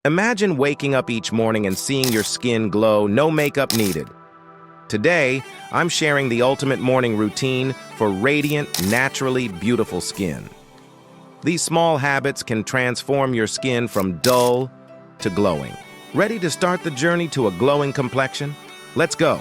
Imagine waking up each morning and seeing your skin glow, no makeup needed. Today, I'm sharing the ultimate morning routine for radiant, naturally beautiful skin. These small habits can transform your skin from dull to glowing. Ready to start the journey to a glowing complexion? Let's go!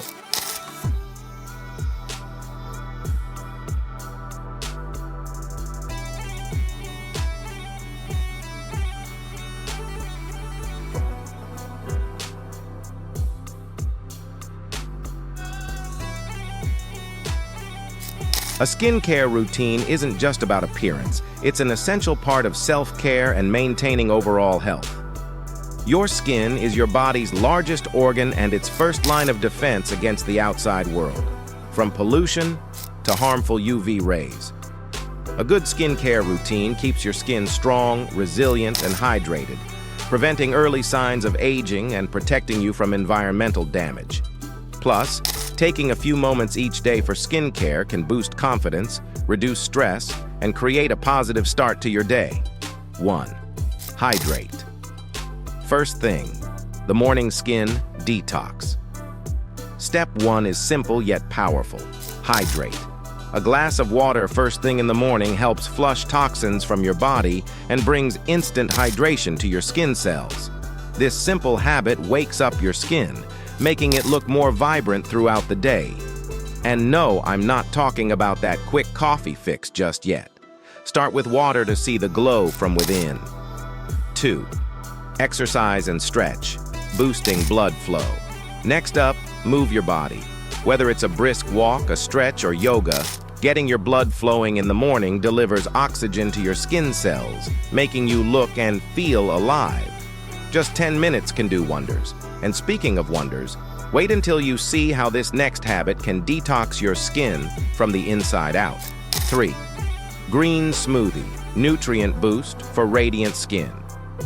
A skincare routine isn't just about appearance. It's an essential part of self-care and maintaining overall health. Your skin is your body's largest organ and its first line of defense against the outside world, from pollution to harmful UV rays. A good skincare routine keeps your skin strong, resilient, and hydrated, preventing early signs of aging and protecting you from environmental damage. Plus, taking a few moments each day for skincare can boost confidence, reduce stress, and create a positive start to your day. 1. Hydrate. First thing, the morning skin detox. Step 1 is simple yet powerful. Hydrate. A glass of water first thing in the morning helps flush toxins from your body and brings instant hydration to your skin cells. This simple habit wakes up your skin, making it look more vibrant throughout the day. And no, I'm not talking about that quick coffee fix just yet. Start with water to see the glow from within. 2. Exercise and stretch, boosting blood flow. Next up, move your body. Whether it's a brisk walk, a stretch, or yoga, getting your blood flowing in the morning delivers oxygen to your skin cells, making you look and feel alive. Just 10 minutes can do wonders. And speaking of wonders, wait until you see how this next habit can detox your skin from the inside out. 3. Green smoothie, nutrient boost for radiant skin.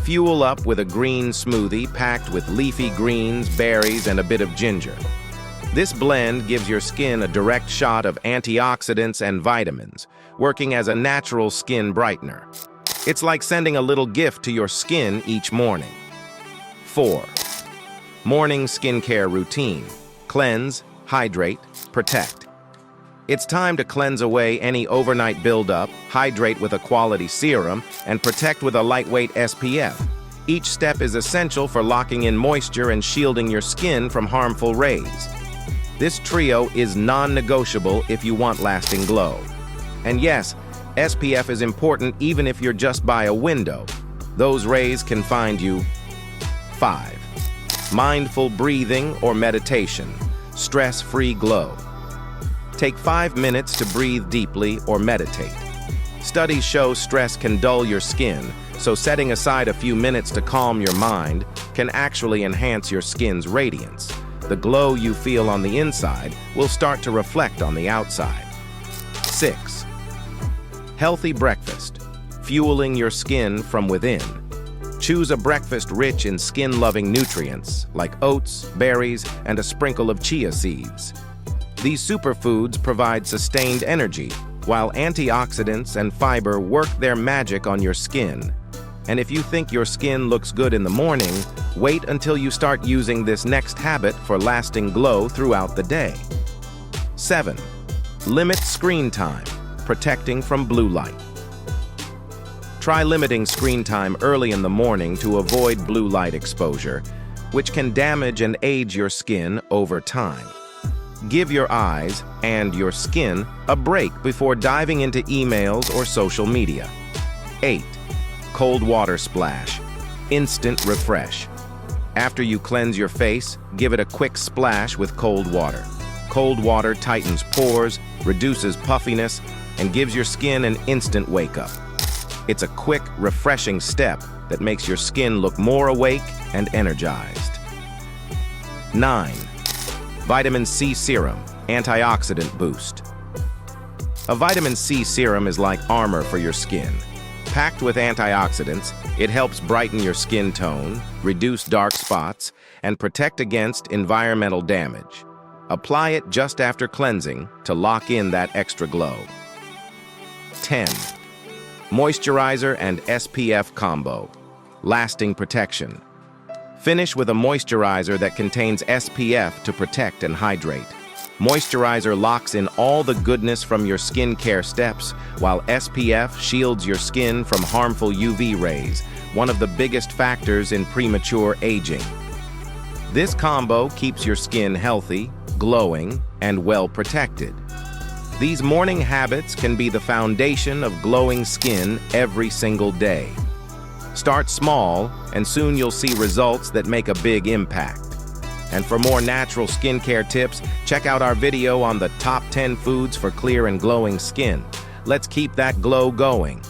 Fuel up with a green smoothie packed with leafy greens, berries, and a bit of ginger. This blend gives your skin a direct shot of antioxidants and vitamins, working as a natural skin brightener. It's like sending a little gift to your skin each morning. 4. Morning skincare routine. Cleanse, hydrate, protect. It's time to cleanse away any overnight buildup, hydrate with a quality serum, and protect with a lightweight SPF. Each step is essential for locking in moisture and shielding your skin from harmful rays. This trio is non-negotiable if you want lasting glow. And yes, SPF is important even if you're just by a window. Those rays can find you. 5. Mindful breathing or meditation, stress-free glow. Take 5 minutes to breathe deeply or meditate. Studies show stress can dull your skin, so setting aside a few minutes to calm your mind can actually enhance your skin's radiance. The glow you feel on the inside will start to reflect on the outside. 6. Healthy breakfast, fueling your skin from within. Choose a breakfast rich in skin-loving nutrients like oats, berries, and a sprinkle of chia seeds. These superfoods provide sustained energy, while antioxidants and fiber work their magic on your skin. And if you think your skin looks good in the morning, wait until you start using this next habit for lasting glow throughout the day. 7. Limit screen time, protecting from blue light. Try limiting screen time early in the morning to avoid blue light exposure, which can damage and age your skin over time. Give your eyes and your skin a break before diving into emails or social media. 8. Cold water splash, instant refresh. After you cleanse your face, give it a quick splash with cold water. Cold water tightens pores, reduces puffiness, and gives your skin an instant wake-up. It's a quick, refreshing step that makes your skin look more awake and energized. 9. Vitamin C Serum, Antioxidant Boost. A vitamin C serum is like armor for your skin. Packed with antioxidants, it helps brighten your skin tone, reduce dark spots, and protect against environmental damage. Apply it just after cleansing to lock in that extra glow. 10. Moisturizer and SPF Combo, lasting protection. Finish with a moisturizer that contains SPF to protect and hydrate. Moisturizer locks in all the goodness from your skincare steps, while SPF shields your skin from harmful UV rays, one of the biggest factors in premature aging. This combo keeps your skin healthy, glowing, and well protected. These morning habits can be the foundation of glowing skin every single day. Start small, and soon you'll see results that make a big impact. And for more natural skincare tips, check out our video on the top 10 foods for clear and glowing skin. Let's keep that glow going.